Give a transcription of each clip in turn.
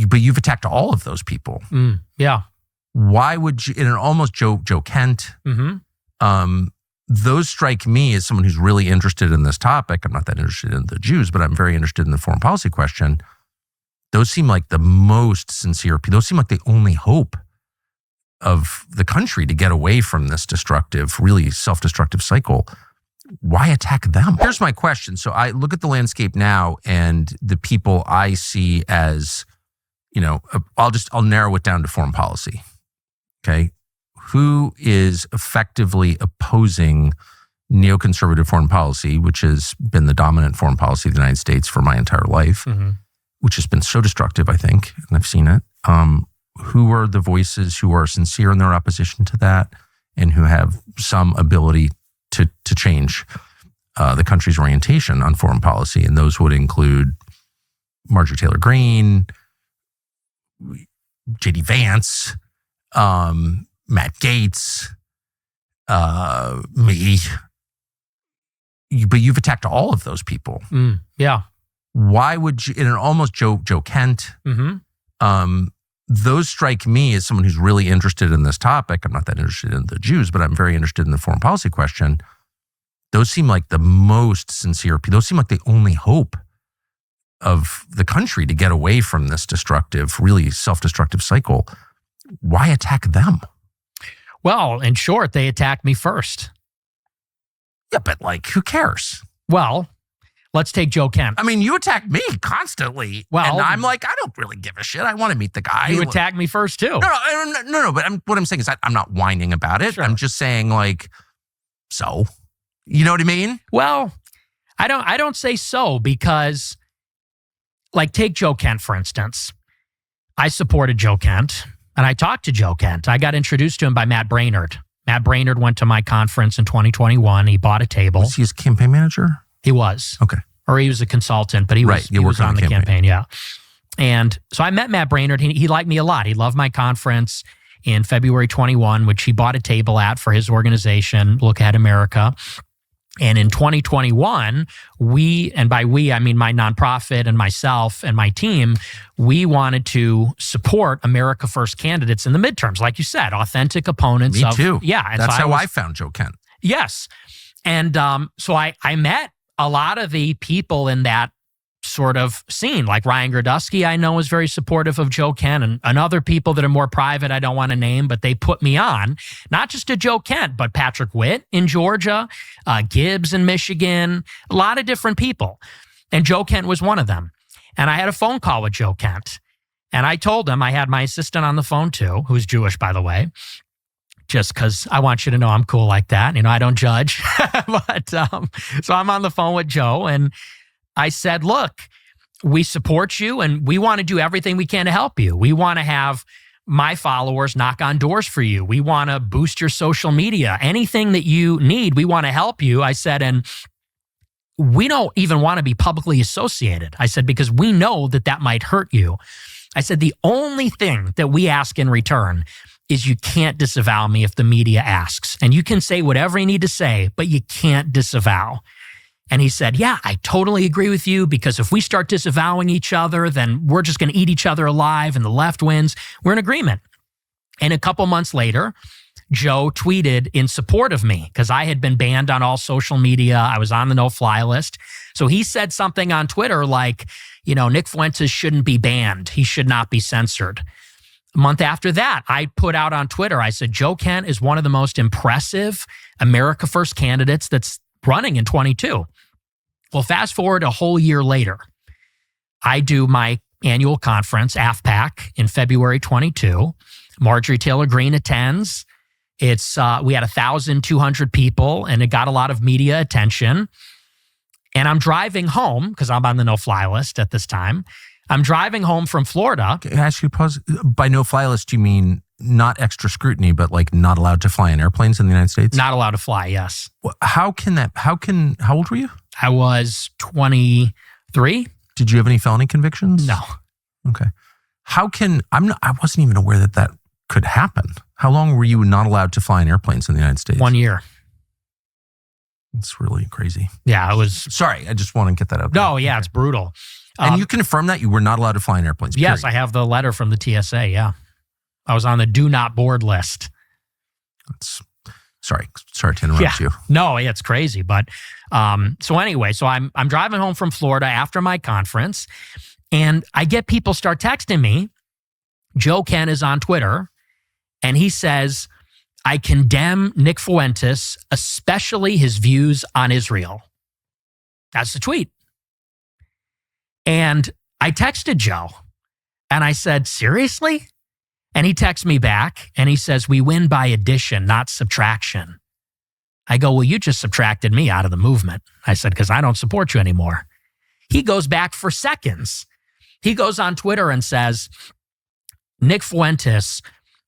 But you've attacked all of those people. Yeah. Why would you, and almost Joe Kent, those strike me as someone who's really interested in this topic. I'm not that interested in the Jews, but I'm very interested in the foreign policy question. Those seem like the most sincere people. Those seem like the only hope of the country to get away from this destructive, really self-destructive cycle. Why attack them? Here's my question. So I look at the landscape now and the people I see as, I'll narrow it down to foreign policy. Okay. Who is effectively opposing neoconservative foreign policy, which has been the dominant foreign policy of the United States for my entire life, which has been so destructive, I think, and I've seen it. Who are the voices who are sincere in their opposition to that and who have some ability to change the country's orientation on foreign policy? And those would include Marjorie Taylor Greene, J.D. Vance, Matt Gaetz, me. But you've attacked all of those people. Yeah. Why would you, and almost Joe Kent, those strike me as someone who's really interested in this topic. I'm not that interested in the Jews, but I'm very interested in the foreign policy question. Those seem like the most sincere people. Those seem like the only hope of the country to get away from this destructive, really self-destructive cycle. Why attack them? Well, in short, they attacked me first. Yeah, but who cares? Well, let's take Joe Kent. I mean, you attack me constantly. Well, and I'm like, I don't really give a shit. I want to meet the guy. You attacked me first too. No. But what I'm saying is I'm not whining about it. Sure. I'm just saying so, you know what I mean? Well, I don't say so because take Joe Kent, for instance. I supported Joe Kent and I talked to Joe Kent. I got introduced to him by Matt Brainerd. Matt Brainerd went to my conference in 2021. He bought a table. Was he his campaign manager? He was. Okay. Or he was a consultant, but he was on the campaign. Yeah. And so I met Matt Brainerd. He liked me a lot. He loved my conference in February 21, which he bought a table at for his organization, Look Ahead America. And in 2021, and by we, I mean my nonprofit and myself and my team, we wanted to support America First candidates in the midterms. Like you said, authentic opponents. Me too. Yeah. And that's how I found Joe Kent. Yes. And so I met a lot of the people in that sort of scene, like Ryan Gerdusky, I know, is very supportive of Joe Kent, and other people that are more private, I don't want to name, but they put me on, not just to Joe Kent, but Patrick Witt in Georgia, Gibbs in Michigan, a lot of different people. And Joe Kent was one of them. And I had a phone call with Joe Kent. And I told him, I had my assistant on the phone too, who's Jewish, by the way, just because I want you to know I'm cool like that. I don't judge. But so I'm on the phone with Joe and I said, look, we support you and we want to do everything we can to help you. We want to have my followers knock on doors for you. We want to boost your social media. Anything that you need, we want to help you. I said, and we don't even want to be publicly associated. I said, because we know that might hurt you. I said, the only thing that we ask in return is you can't disavow me if the media asks. And you can say whatever you need to say, but you can't disavow. And he said, yeah, I totally agree with you, because if we start disavowing each other, then we're just going to eat each other alive and the left wins. We're in agreement. And a couple months later, Joe tweeted in support of me because I had been banned on all social media. I was on the no-fly list. So he said something on Twitter like, Nick Fuentes shouldn't be banned. He should not be censored. A month after that, I put out on Twitter, I said, Joe Kent is one of the most impressive America First candidates that's running in 22. Well, fast forward a whole year later, I do my annual conference, AFPAC, in February 22. Marjorie Taylor Greene attends. We had 1,200 people, and it got a lot of media attention. And I'm driving home, because I'm on the no-fly list at this time. I'm driving home from Florida. Can I ask you to pause? By no-fly list, you mean not extra scrutiny, but not allowed to fly in airplanes in the United States? Not allowed to fly, yes. How old were you? I was 23. Did you have any felony convictions? No. Okay. I wasn't even aware that could happen. How long were you not allowed to fly in airplanes in the United States? 1 year. It's really crazy. Yeah, it was. Sorry, I just want to get that out there. No, yeah, it's brutal. And you confirmed that you were not allowed to fly in airplanes, period. Yes, I have the letter from the TSA, yeah. I was on the do not board list. Sorry to interrupt you. No, it's crazy. But so anyway, so I'm driving home from Florida after my conference, and I get people start texting me. Joe Ken is on Twitter, and he says, I condemn Nick Fuentes, especially his views on Israel. That's the tweet. And I texted Joe, and I said, seriously? And he texts me back and he says, we win by addition, not subtraction. I go, well, you just subtracted me out of the movement. I said, because I don't support you anymore. He goes back for seconds. He goes on Twitter and says, Nick Fuentes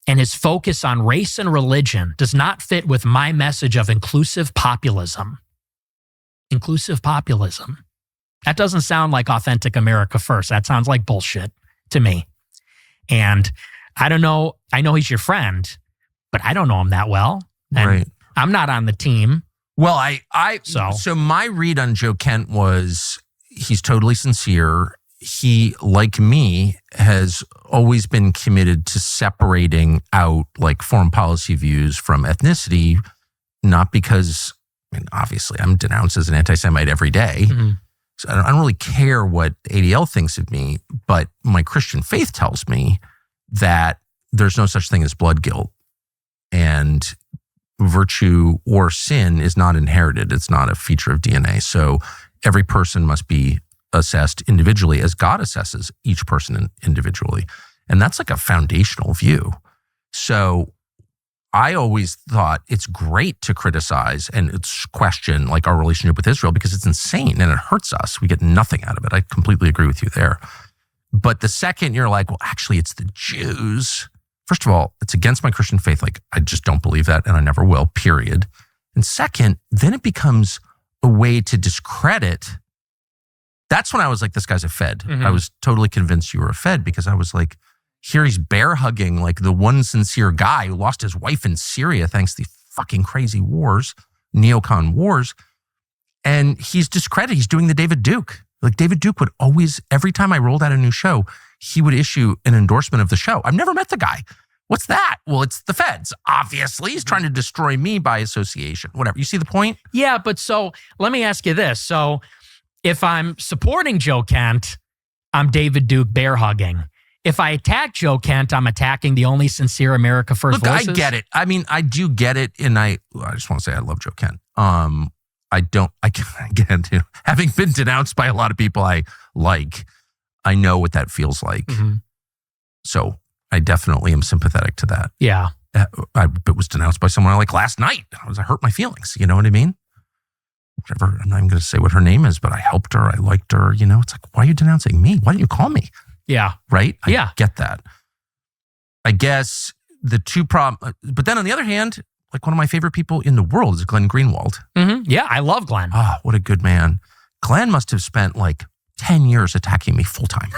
and his focus on race and religion does not fit with my message of inclusive populism. Inclusive populism. That doesn't sound like authentic America first. That sounds like bullshit to me. And I don't know. I know he's your friend, but I don't know him that well. And right. I'm not on the team. Well, so my read on Joe Kent was he's totally sincere. He, like me, has always been committed to separating out like foreign policy views from ethnicity, not because, I mean, obviously I'm denounced as an anti-Semite every day. Mm-hmm. So I don't really care what ADL thinks of me, but my Christian faith tells me that there's no such thing as blood guilt, and virtue or sin is not inherited. It's not a feature of DNA. So every person must be assessed individually as God assesses each person individually. And that's like a foundational view. So I always thought it's great to criticize and it's question like our relationship with Israel because it's insane and it hurts us. We get nothing out of it. I completely agree with you there. But the second you're like, well, actually, it's the Jews. First of all, it's against my Christian faith. Like, I just don't believe that and I never will, period. And second, then it becomes a way to discredit. That's when I was like, this guy's a Fed. Mm-hmm. I was totally convinced you were a Fed because I was like, here he's bear hugging like the one sincere guy who lost his wife in Syria thanks to the fucking crazy wars, neocon wars. And he's discredited. He's doing the David Duke. Like David Duke would always, every time I rolled out a new show, he would issue an endorsement of the show. I've never met the guy. What's that? Well, it's the Feds. Obviously, he's trying to destroy me by association. Whatever. You see the point? Yeah, but so let me ask you this. So if I'm supporting Joe Kent, I'm David Duke bear hugging. If I attack Joe Kent, I'm attacking the only sincere America First voices. I get it. I mean, I do get it. And I just want to say I love Joe Kent. I can't do. Having been denounced by a lot of people I like, I know what that feels like. Mm-hmm. So I definitely am sympathetic to that. Yeah. I was denounced by someone I like last night. I hurt my feelings. You know what I mean? Whatever. I'm not even going to say what her name is, but I helped her. I liked her. You know, it's like, why are you denouncing me? Why didn't you call me? Yeah. Right? I get that. I guess the two problems, but then on the other hand, like one of my favorite people in the world is Glenn Greenwald. Mm-hmm. Yeah, I love Glenn. Oh, what a good man. Glenn must have spent like 10 years attacking me full time.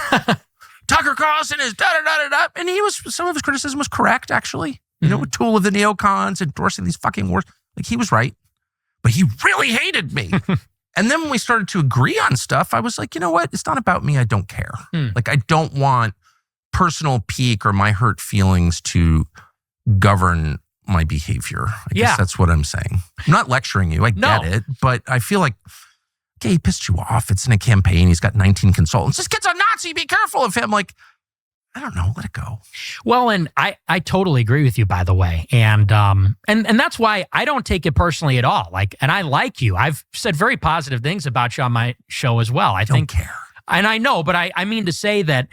Tucker Carlson is da-da-da-da-da. And some of his criticism was correct, actually. You know, a tool of the neocons, endorsing these fucking wars. Like he was right, but he really hated me. And then when we started to agree on stuff, I was like, you know what? It's not about me. I don't care. Like I don't want personal pique or my hurt feelings to govern my behavior. I guess that's what I'm saying. I'm not lecturing you. I get it. But I feel like, okay, he pissed you off. It's in a campaign. He's got 19 consultants. This kid's a Nazi. Be careful of him. Like, I don't know. Let it go. Well, and I totally agree with you, by the way. And that's why I don't take it personally at all. Like, and I like you. I've said very positive things about you on my show as well. I don't care. And I know, but I mean to say that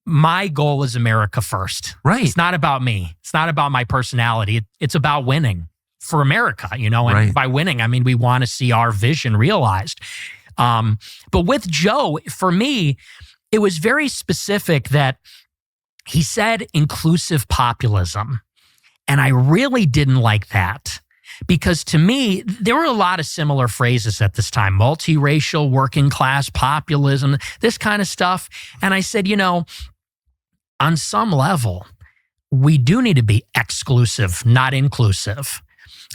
my goal is America first. Right. It's not about me. It's not about my personality. It's about winning for America, you know, and by winning, I mean, we want to see our vision realized. But with Joe, for me, it was very specific that he said inclusive populism. And I really didn't like that because to me, there were a lot of similar phrases at this time, multiracial, working class populism, this kind of stuff. And I said, you know, on some level, we do need to be exclusive, not inclusive.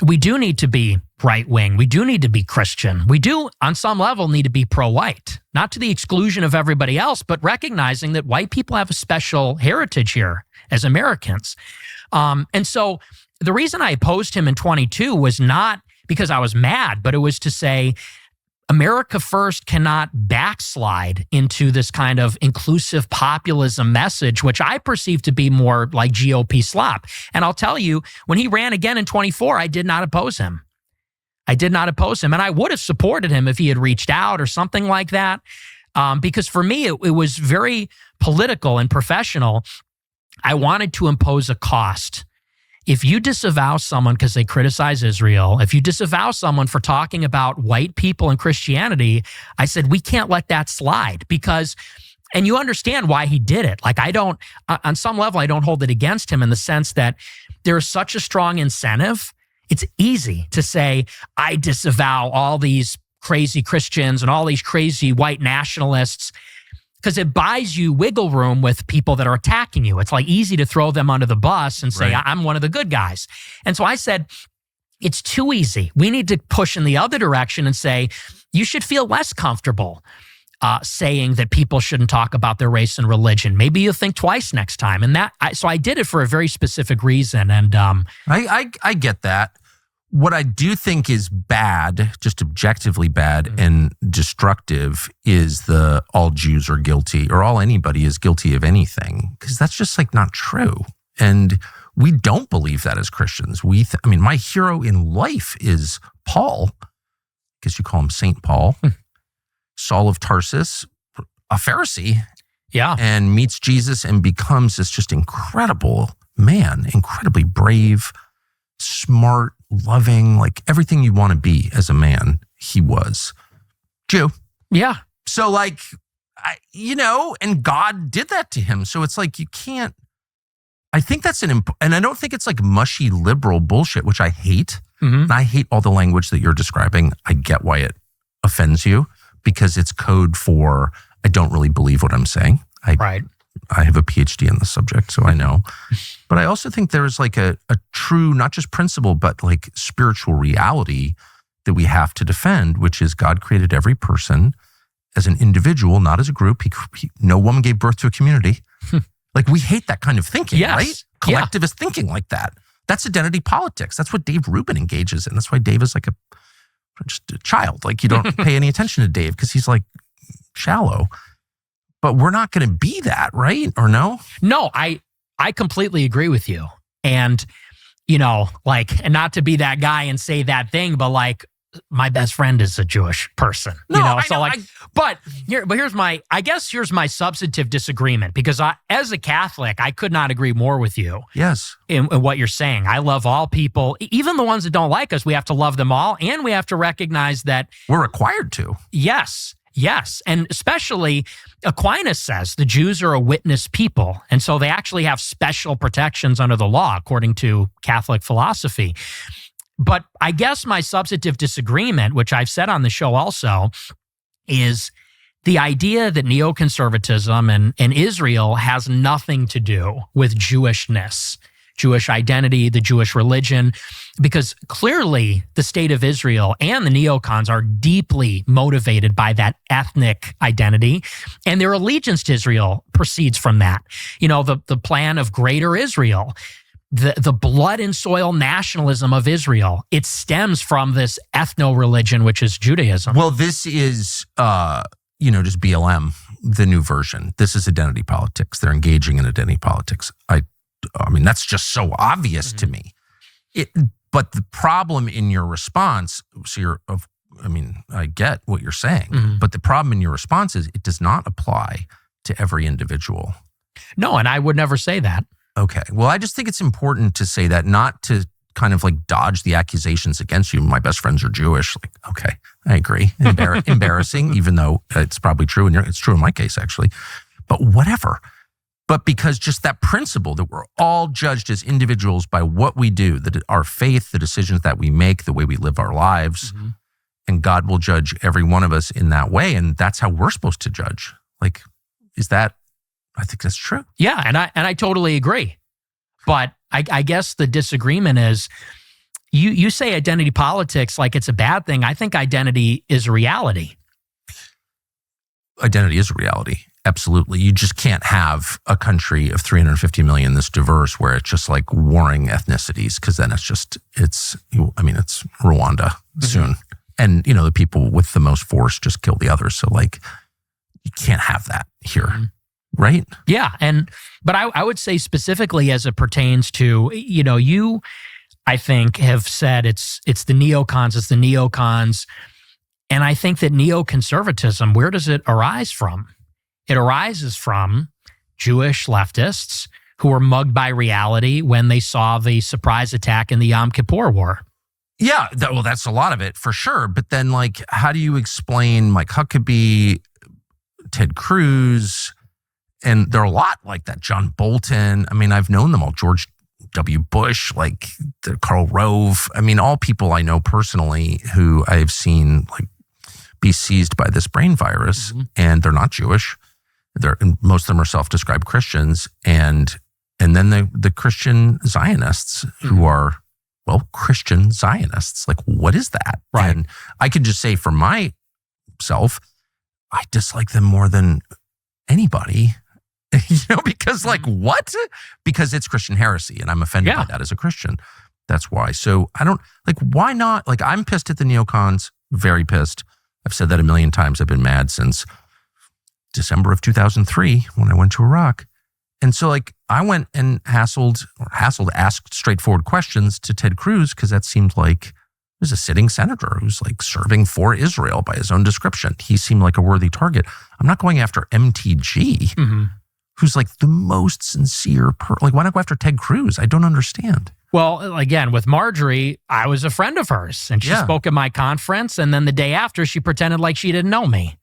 We do need to be right wing. We do need to be Christian. We do, on some level, need to be pro-white, not to the exclusion of everybody else, but recognizing that white people have a special heritage here as Americans. And so the reason I opposed him in 22 was not because I was mad, but it was to say America First cannot backslide into this kind of inclusive populism message, which I perceive to be more like GOP slop. And I'll tell you, when he ran again in 24, I did not oppose him. I did not oppose him. And I would have supported him if he had reached out or something like that. Because for me, it was very political and professional. I wanted to impose a cost. If you disavow someone because they criticize Israel, if you disavow someone for talking about white people and Christianity, I said, we can't let that slide because, and you understand why he did it. Like on some level, I don't hold it against him in the sense that there is such a strong incentive. It's easy to say, I disavow all these crazy Christians and all these crazy white nationalists, because it buys you wiggle room with people that are attacking you. It's like easy to throw them under the bus and say, right, I'm one of the good guys. And so I said, it's too easy. We need to push in the other direction and say, you should feel less comfortable saying that people shouldn't talk about their race and religion. Maybe you'll think twice next time. And so I did it for a very specific reason. And I get that. What I do think is bad, just objectively bad and destructive, is the all Jews are guilty or all anybody is guilty of anything, because that's just like not true. And we don't believe that as Christians. I mean, my hero in life is Paul. I guess you call him Saint Paul, Saul of Tarsus, a Pharisee. Yeah. And meets Jesus and becomes this just incredible man, incredibly brave, smart, loving, like everything you want to be as a man, he was. Jew. Yeah. So like, and God did that to him. So it's like, you can't, I think that's and I don't think it's like mushy liberal bullshit, which I hate. Mm-hmm. And I hate all the language that you're describing. I get why it offends you because it's code for, I don't really believe what I'm saying. Right. I have a PhD in the subject, so I know. But I also think there's like a true, not just principle, but like spiritual reality that we have to defend, which is God created every person as an individual, not as a group. No woman gave birth to a community. Like we hate that kind of thinking, yes. Right? Collectivist thinking like that. That's identity politics. That's what Dave Rubin engages in. That's why Dave is like just a child. Like you don't pay any attention to Dave because he's like shallow. But we're not going to be that, right? Or no? No, I completely agree with you. And, and not to be that guy and say that thing, but like my best friend is a Jewish person. But here's my substantive disagreement because as a Catholic, I could not agree more with you. Yes. In what you're saying. I love all people, even the ones that don't like us. We have to love them all. And we have to recognize that we're required to. Yes. And especially Aquinas says the Jews are a witness people. And so they actually have special protections under the law, according to Catholic philosophy. But I guess my substantive disagreement, which I've said on the show also, is the idea that neoconservatism and Israel has nothing to do with Jewishness, Jewish identity, the Jewish religion, because clearly the state of Israel and the neocons are deeply motivated by that ethnic identity, and their allegiance to Israel proceeds from that. The plan of greater Israel, the blood and soil nationalism of Israel, it stems from this ethno-religion, which is Judaism. Well, this is, just BLM, the new version. This is identity politics. They're engaging in identity politics. I mean, that's just so obvious to me. But the problem in your response, I get what you're saying, but the problem in your response is it does not apply to every individual. No, and I would never say that. Okay. Well, I just think it's important to say that, not to kind of like dodge the accusations against you. My best friends are Jewish. Like, okay, I agree. Embarrassing, even though it's probably true. And it's true in my case, actually. But whatever. But because just that principle that we're all judged as individuals by what we do, that our faith, the decisions that we make, the way we live our lives, and God will judge every one of us in that way. And that's how we're supposed to judge. Like, I think that's true. Yeah. And I totally agree. But I guess the disagreement is, you say identity politics like it's a bad thing. I think identity is a reality. Identity is a reality. Absolutely. You just can't have a country of 350 million this diverse where it's just like warring ethnicities, because then it's Rwanda soon. And, the people with the most force just kill the others. So like, you can't have that here. Right? Yeah. But I would say specifically as it pertains to, you, I think, have said it's the neocons. And I think that neoconservatism, where does it arise from? It arises from Jewish leftists who were mugged by reality when they saw the surprise attack in the Yom Kippur War. Yeah, that's a lot of it for sure. But then, like, how do you explain Mike Huckabee, Ted Cruz, and there are a lot like that, John Bolton? I mean, I've known them all, George W. Bush, like Karl Rove. I mean, all people I know personally who I've seen like be seized by this brain virus, and they're not Jewish. Most of them are self-described Christians, and then the Christian Zionists who are, well, Christian Zionists. Like, what is that? Right. And I can just say for myself, I dislike them more than anybody, because like, what? Because it's Christian heresy, and I'm offended by that as a Christian. That's why. So I don't, like, why not? Like, I'm pissed at the neocons, very pissed. I've said that a million times. I've been mad since December of 2003 when I went to Iraq. And so like I went and asked straightforward questions to Ted Cruz, because that seemed like he was a sitting senator who's like serving for Israel by his own description. He seemed like a worthy target. I'm not going after MTG, who's like the most sincere like, why not go after Ted Cruz? I don't understand. Well, again, with Marjorie, I was a friend of hers, and she spoke at my conference, and then the day after, she pretended like she didn't know me.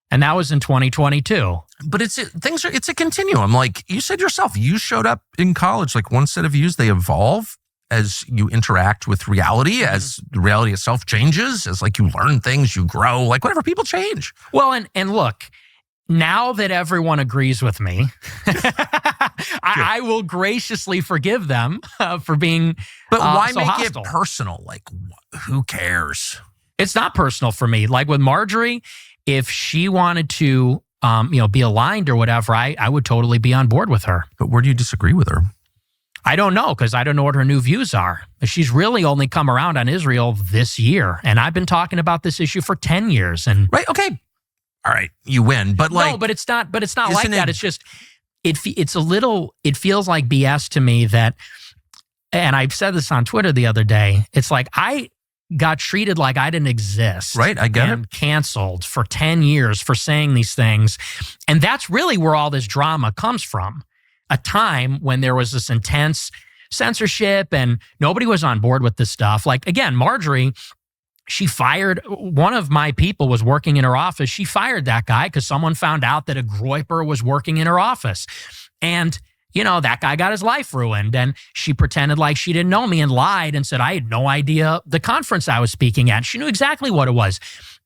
And that was in 2022. But it's a continuum. Like you said yourself, you showed up in college, like one set of views, they evolve as you interact with reality, as the reality itself changes, as like you learn things, you grow, like whatever, people change. Well, and look, now that everyone agrees with me, I will graciously forgive them for being But why so make hostile. it personal? Like, who cares? It's not personal for me. Like with Marjorie, if she wanted to, be aligned or whatever, I would totally be on board with her. But where do you disagree with her? I don't know, because I don't know what her new views are. She's really only come around on Israel this year, and I've been talking about this issue for 10 years. And right, okay, all right, you win. But like, no, but it's not. But it's not like that. It's just it feels like BS to me that, and I said this on Twitter the other day. It's like I got treated like I didn't exist. Right, I get it. Canceled for 10 years for saying these things. And that's really where all this drama comes from. A time when there was this intense censorship and nobody was on board with this stuff. Like, again, Marjorie, she fired, one of my people was working in her office. She fired that guy because someone found out that a Groyper was working in her office. And that guy got his life ruined, and she pretended like she didn't know me and lied and said I had no idea the conference I was speaking at. She knew exactly what it was,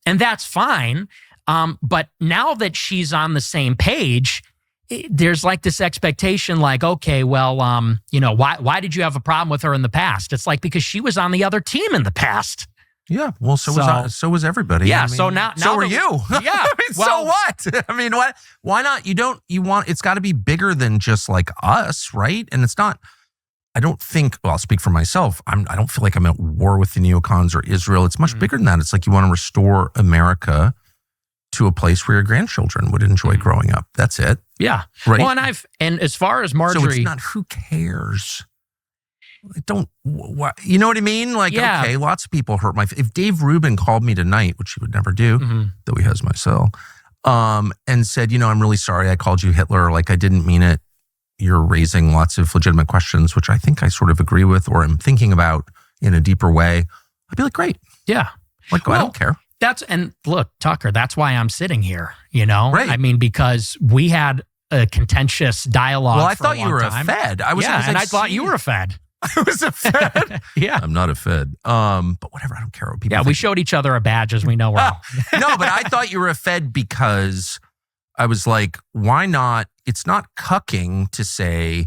and that's fine. But now that she's on the same page, there's like this expectation like, okay, well, why did you have a problem with her in the past? It's like, because she was on the other team in the past. Yeah, well, so was everybody. Yeah, I mean, so now so were you. Yeah, so what? I mean, what? Why not? It's got to be bigger than just like us, right? And it's not. I don't think. Well, I'll speak for myself. I don't feel like I'm at war with the neocons or Israel. It's much bigger than that. It's like you want to restore America to a place where your grandchildren would enjoy growing up. That's it. Yeah. Right. Well, and as far as Marjorie, so it's not who cares. You know what I mean? Like, okay, lots of people hurt if Dave Rubin called me tonight, which he would never do, though he has my cell, and said, I'm really sorry I called you Hitler. Like, I didn't mean it. You're raising lots of legitimate questions, which I think I sort of agree with or am thinking about in a deeper way. I'd be like, great. Yeah. Like, I don't care. And look, Tucker, that's why I'm sitting here, Right. I mean, because we had a contentious dialogue. Well, I thought you were a Fed. I thought you were a Fed. I was a Fed. Yeah. I'm not a Fed. But whatever, I don't care what people think. We showed each other a badge, as we know well. No, but I thought you were a Fed because I was like, why not? It's not cucking to say,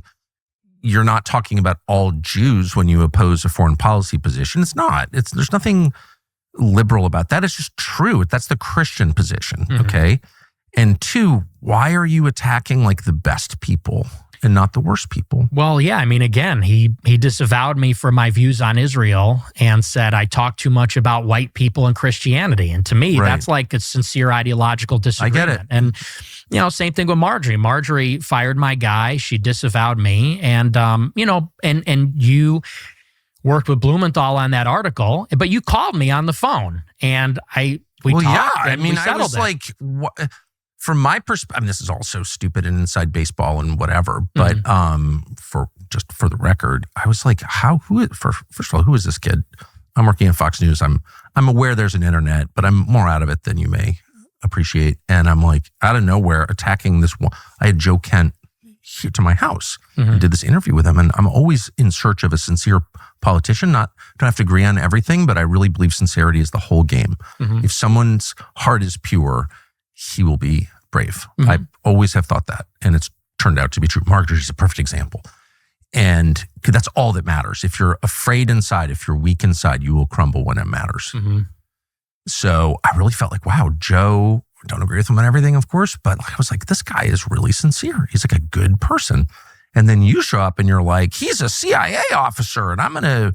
you're not talking about all Jews when you oppose a foreign policy position. It's not. There's nothing liberal about that. It's just true. That's the Christian position, okay? And two, why are you attacking like the best people and not the worst people? Well, yeah. I mean, again, he disavowed me for my views on Israel and said I talk too much about white people and Christianity. And to me, that's like a sincere ideological disagreement. I get it. And, you know, same thing with Marjorie. Marjorie fired my guy. She disavowed me. And, you know, and you worked with Blumenthal on that article, but you called me on the phone and we talked. Yeah. I mean, I was it. like, what? From my perspective, I mean, this is all so stupid and inside baseball and whatever, but for the record, I was like, first of all, who is this kid? I'm working at Fox News. I'm aware there's an internet, but I'm more out of it than you may appreciate. And I'm like, out of nowhere, attacking this one. I had Joe Kent here to my house and did this interview with him. And I'm always in search of a sincere politician. Don't have to agree on everything, but I really believe sincerity is the whole game. If someone's heart is pure, he will be brave. I always have thought that. And it's turned out to be true. Marjorie is a perfect example. And that's all that matters. If you're afraid inside, if you're weak inside, you will crumble when it matters. So I really felt like, wow, Joe, don't agree with him on everything, of course, but I was like, this guy is really sincere. He's like a good person. And then you show up and you're like, he's a CIA officer and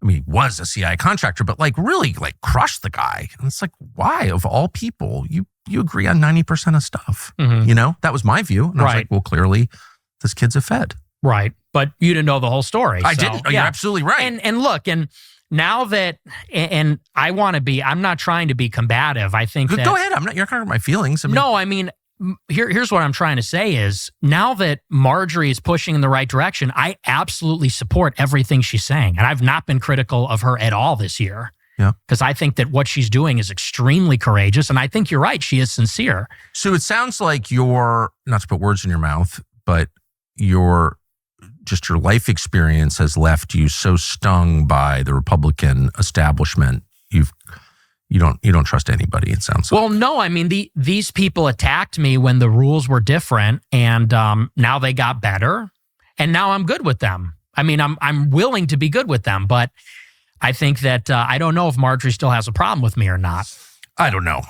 he was a CIA contractor, but like really like crush the guy. And it's like, why of all people, you agree on 90% of stuff, you know? That was my view. And I was like, well, clearly this kid's a Fed. Right. But you didn't know the whole story. I didn't. Oh, yeah. You're absolutely right. And look, and now that, and I want to be, I'm not trying to be combative. I think that. Go ahead. You're not hurting my feelings. I mean, here's what I'm trying to say is now that Marjorie is pushing in the right direction, I absolutely support everything she's saying. And I've not been critical of her at all this year. Yeah. Because I think that what she's doing is extremely courageous. And I think you're right. She is sincere. So it sounds like you're, not to put words in your mouth, but your life experience has left you so stung by the Republican establishment. You don't trust anybody, it sounds like. Well, no, I mean, these people attacked me when the rules were different, and now they got better, and now I'm good with them. I mean, I'm willing to be good with them, but I think that I don't know if Marjorie still has a problem with me or not. I don't know.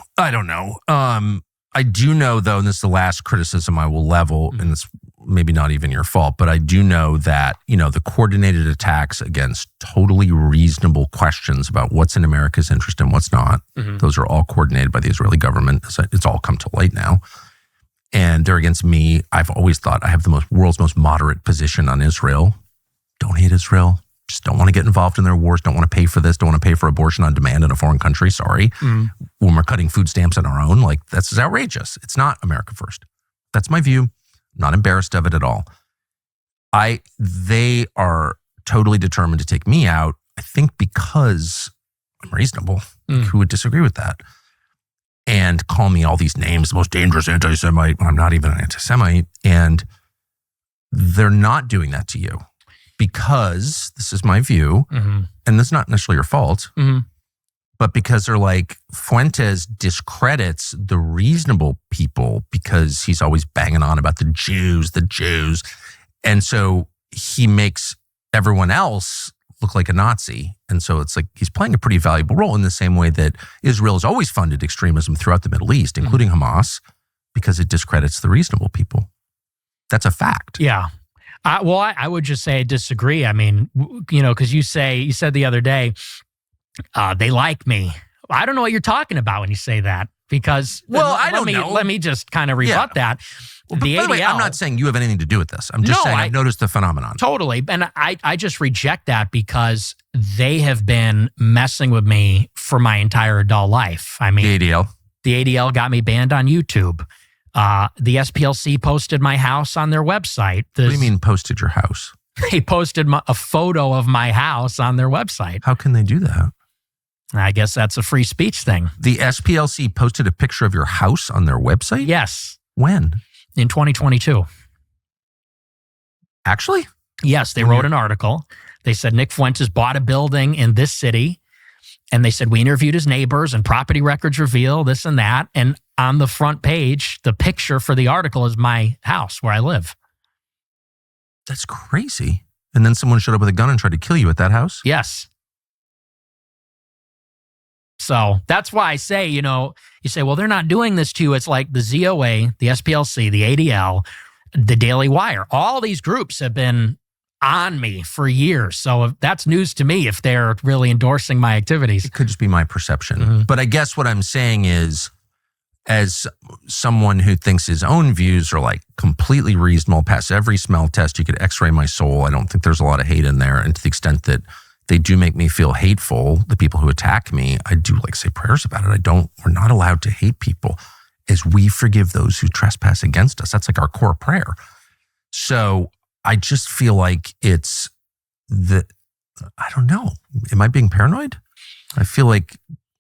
I do know, though, and this is the last criticism I will level, and it's maybe not even your fault, but I do know that, the coordinated attacks against totally reasonable questions about what's in America's interest and what's not, those are all coordinated by the Israeli government. It's all come to light now. And they're against me. I've always thought I have the world's most moderate position on Israel. Don't hate Israel. Just don't want to get involved in their wars. Don't want to pay for this. Don't want to pay for abortion on demand in a foreign country. Sorry. When we're cutting food stamps on our own, like that's outrageous. It's not America first. That's my view. Not embarrassed of it at all. They are totally determined to take me out, I think because I'm reasonable. Who would disagree with that? And call me all these names, the most dangerous anti-Semite. I'm not even an anti-Semite. And they're not doing that to you because, this is my view, and this is not necessarily your fault, but because they're like, Fuentes discredits the reasonable people because he's always banging on about the Jews. And so he makes everyone else look like a Nazi. And so it's like he's playing a pretty valuable role in the same way that Israel has always funded extremism throughout the Middle East, including Hamas, because it discredits the reasonable people. That's a fact. Yeah. I would just say I disagree. I mean, because you said the other day, they like me. I don't know what you're talking about when you say that because I don't know. Let me just kind of rebut that. Well, by the way, I'm not saying you have anything to do with this. I'm just saying I've noticed the phenomenon. Totally. And I just reject that because they have been messing with me for my entire adult life. I mean, the ADL got me banned on YouTube. The SPLC posted my house on their website. What do you mean posted your house? They posted a photo of my house on their website. How can they do that? I guess that's a free speech thing. The SPLC posted a picture of your house on their website? Yes. When? In 2022. Actually? Yes, they wrote an article. They said Nick Fuentes bought a building in this city. And they said we interviewed his neighbors and property records reveal this and that. And on the front page, the picture for the article is my house where I live. That's crazy. And then someone showed up with a gun and tried to kill you at that house? Yes. So that's why I say, you say, well, they're not doing this to you. It's like the ZOA, the SPLC, the ADL, the Daily Wire. All these groups have been on me for years. So that's news to me if they're really endorsing my activities. It could just be my perception. But I guess what I'm saying is, as someone who thinks his own views are like completely reasonable, pass every smell test, you could x-ray my soul. I don't think there's a lot of hate in there. And to the extent that they do make me feel hateful, the people who attack me, I do like say prayers about it. We're not allowed to hate people as we forgive those who trespass against us. That's like our core prayer. So I just feel like it's I don't know. Am I being paranoid? I feel like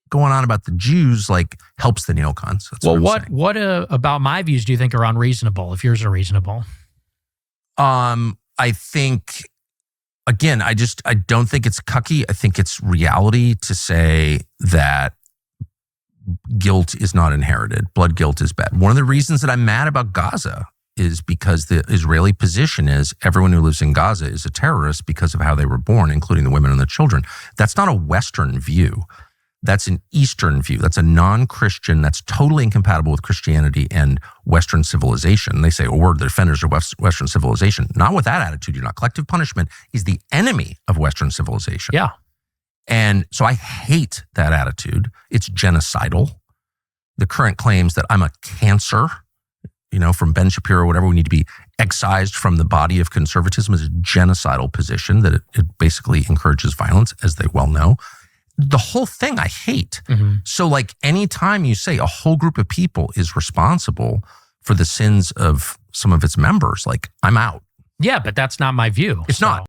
going on about the Jews like helps the neocons. That's what about my views do you think are unreasonable if yours are reasonable? I think, again, I don't think it's cucky. I think it's reality to say that guilt is not inherited. Blood guilt is bad. One of the reasons that I'm mad about Gaza is because the Israeli position is everyone who lives in Gaza is a terrorist because of how they were born, including the women and the children. That's not a Western view. That's an Eastern view. That's a non-Christian. That's totally incompatible with Christianity and Western civilization. They say, oh, we're the defenders of Western civilization. Not with that attitude. You're not. Collective punishment is the enemy of Western civilization. Yeah. And so I hate that attitude. It's genocidal. The current claims that I'm a cancer, from Ben Shapiro or whatever, we need to be excised from the body of conservatism is a genocidal position that it basically encourages violence, as they well know. The whole thing I hate. So like anytime you say a whole group of people is responsible for the sins of some of its members, like I'm out. Yeah, but that's not my view. It's not.